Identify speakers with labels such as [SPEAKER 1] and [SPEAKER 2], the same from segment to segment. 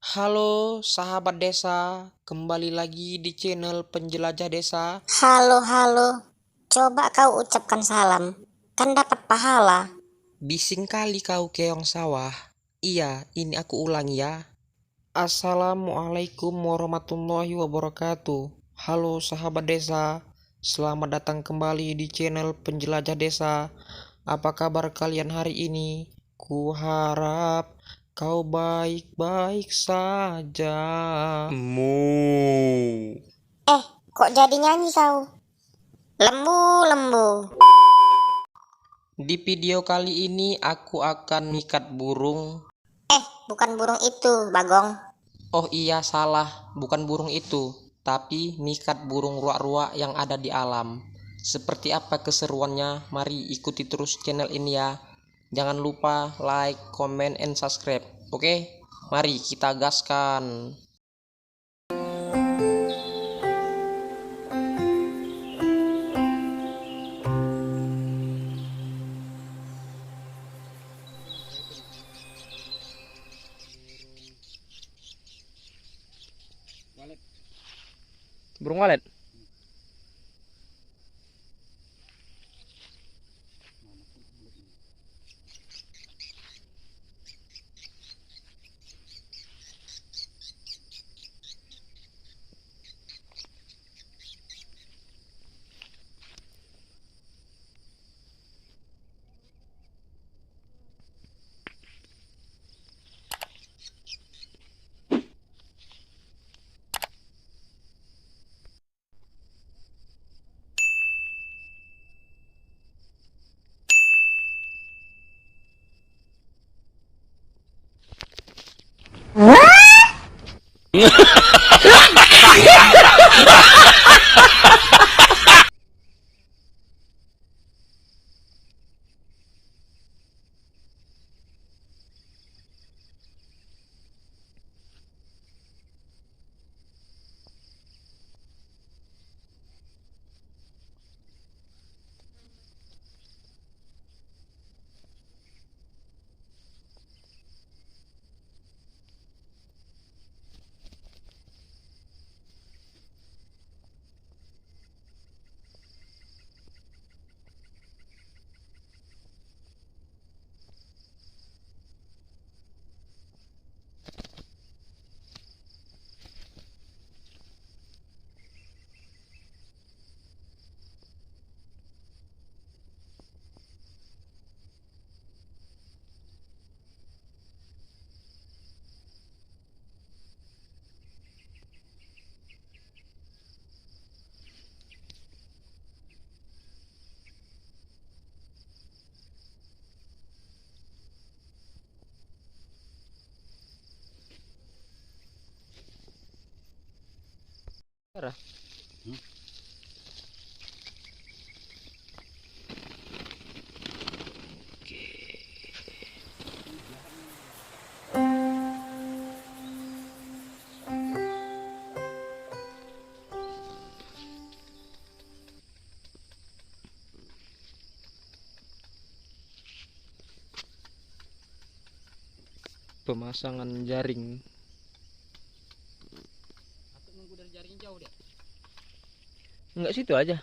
[SPEAKER 1] Halo sahabat desa, kembali lagi di channel Penjelajah Desa.
[SPEAKER 2] Halo, halo. Coba kau ucapkan salam. Kan dapat pahala.
[SPEAKER 1] Bising kali kau keong sawah. Iya, ini aku ulang ya. Assalamualaikum warahmatullahi wabarakatuh. Halo sahabat desa, selamat datang kembali di channel Penjelajah Desa. Apa kabar kalian hari ini? Ku harap kau baik-baik saja.
[SPEAKER 2] Kok jadi nyanyi kau? Lembu, lembu.
[SPEAKER 1] Di video kali ini aku akan mikat burung.
[SPEAKER 2] Bukan burung itu, Bagong.
[SPEAKER 1] Oh iya salah, bukan burung itu, tapi mikat burung ruak-ruak yang ada di alam. Seperti apa keseruannya? Mari ikuti terus channel ini ya. Jangan lupa like, comment, and subscribe. Oke, mari kita gaskan. Burung walet. Pemasangan jaring. Enggak situ aja.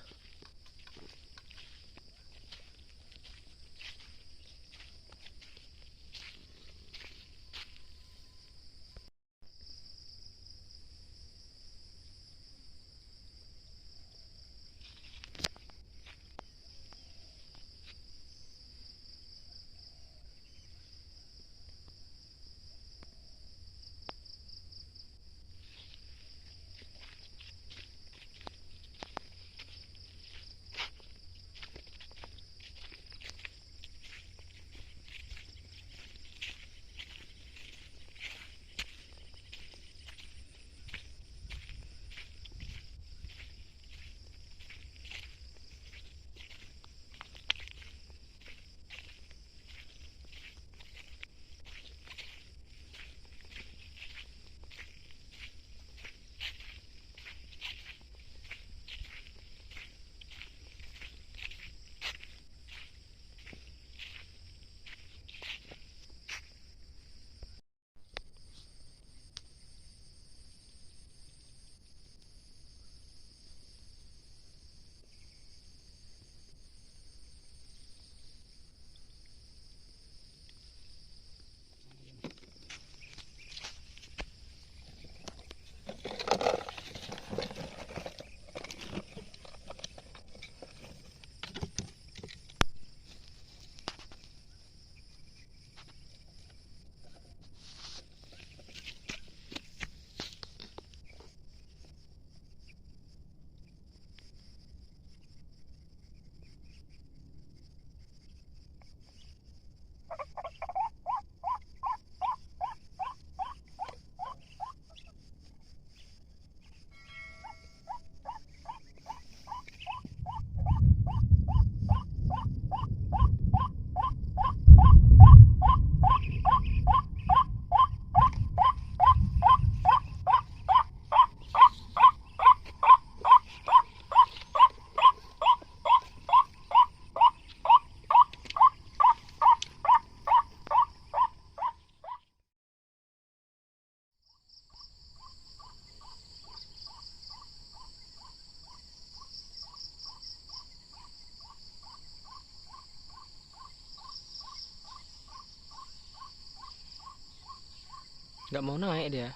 [SPEAKER 1] Nggak mau naik dia.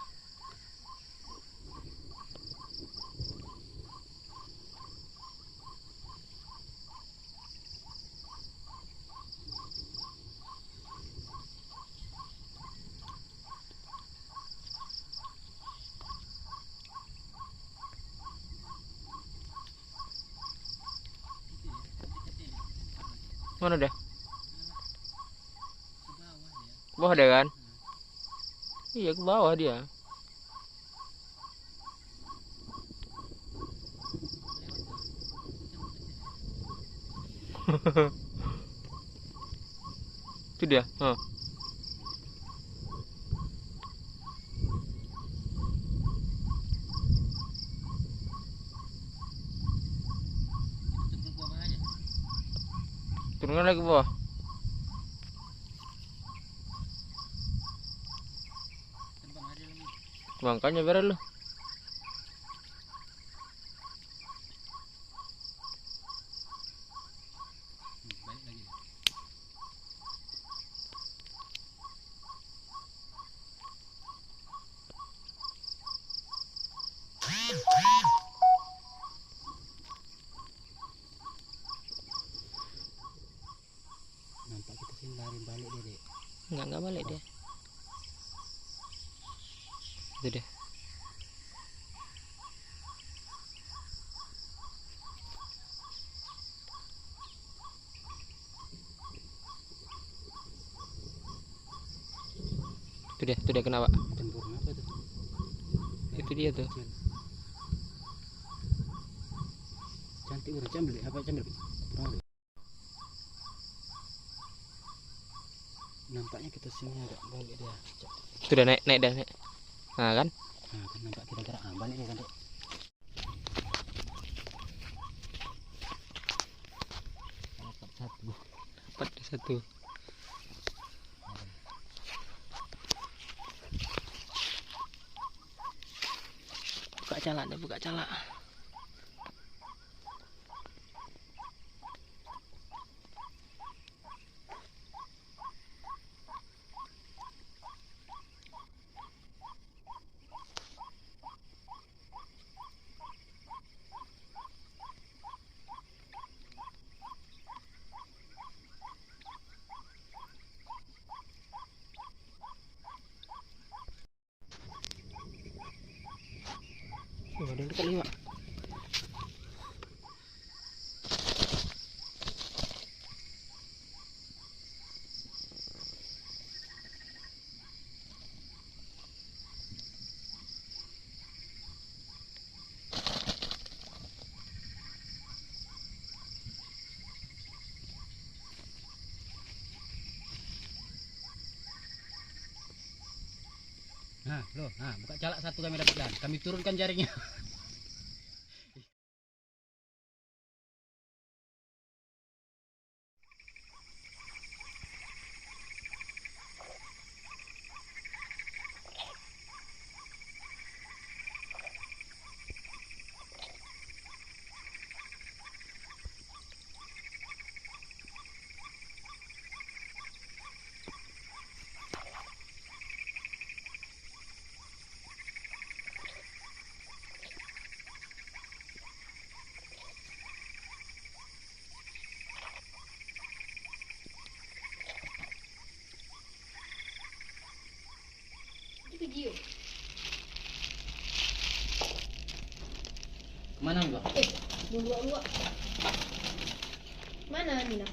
[SPEAKER 1] Mana dia? Ke bawah dia kan? Iya, ke bawah dia. Itu dia. Turunkan lagi ke bawah. Makanya beres lu.
[SPEAKER 3] Nampak kita sih lari balik dia, Dek.
[SPEAKER 1] Enggak balik dia. Itu dia. Itu dia kenapa?
[SPEAKER 3] Tempurung apa tuh?
[SPEAKER 1] Itu dia tuh.
[SPEAKER 3] Kecil. Cantik udah cambel, apa cambel? Kurang deh. Nampaknya kita sini agak balik dia.
[SPEAKER 1] Itu udah naik dah naik. Nah kan?
[SPEAKER 3] Nah, kan nampak kita gerak. Balik dia kan, Dek. Dapat satu.
[SPEAKER 1] Dapat satu. Buka calak deh, buka calak. Ada yang dekat nih, Pak.
[SPEAKER 3] Nah, loh, nah, buka calak satu kami dapat dan kami turunkan jaringnya.
[SPEAKER 4] Video.
[SPEAKER 3] Mana, Mbak?
[SPEAKER 4] Luak-luak. Mana Nina?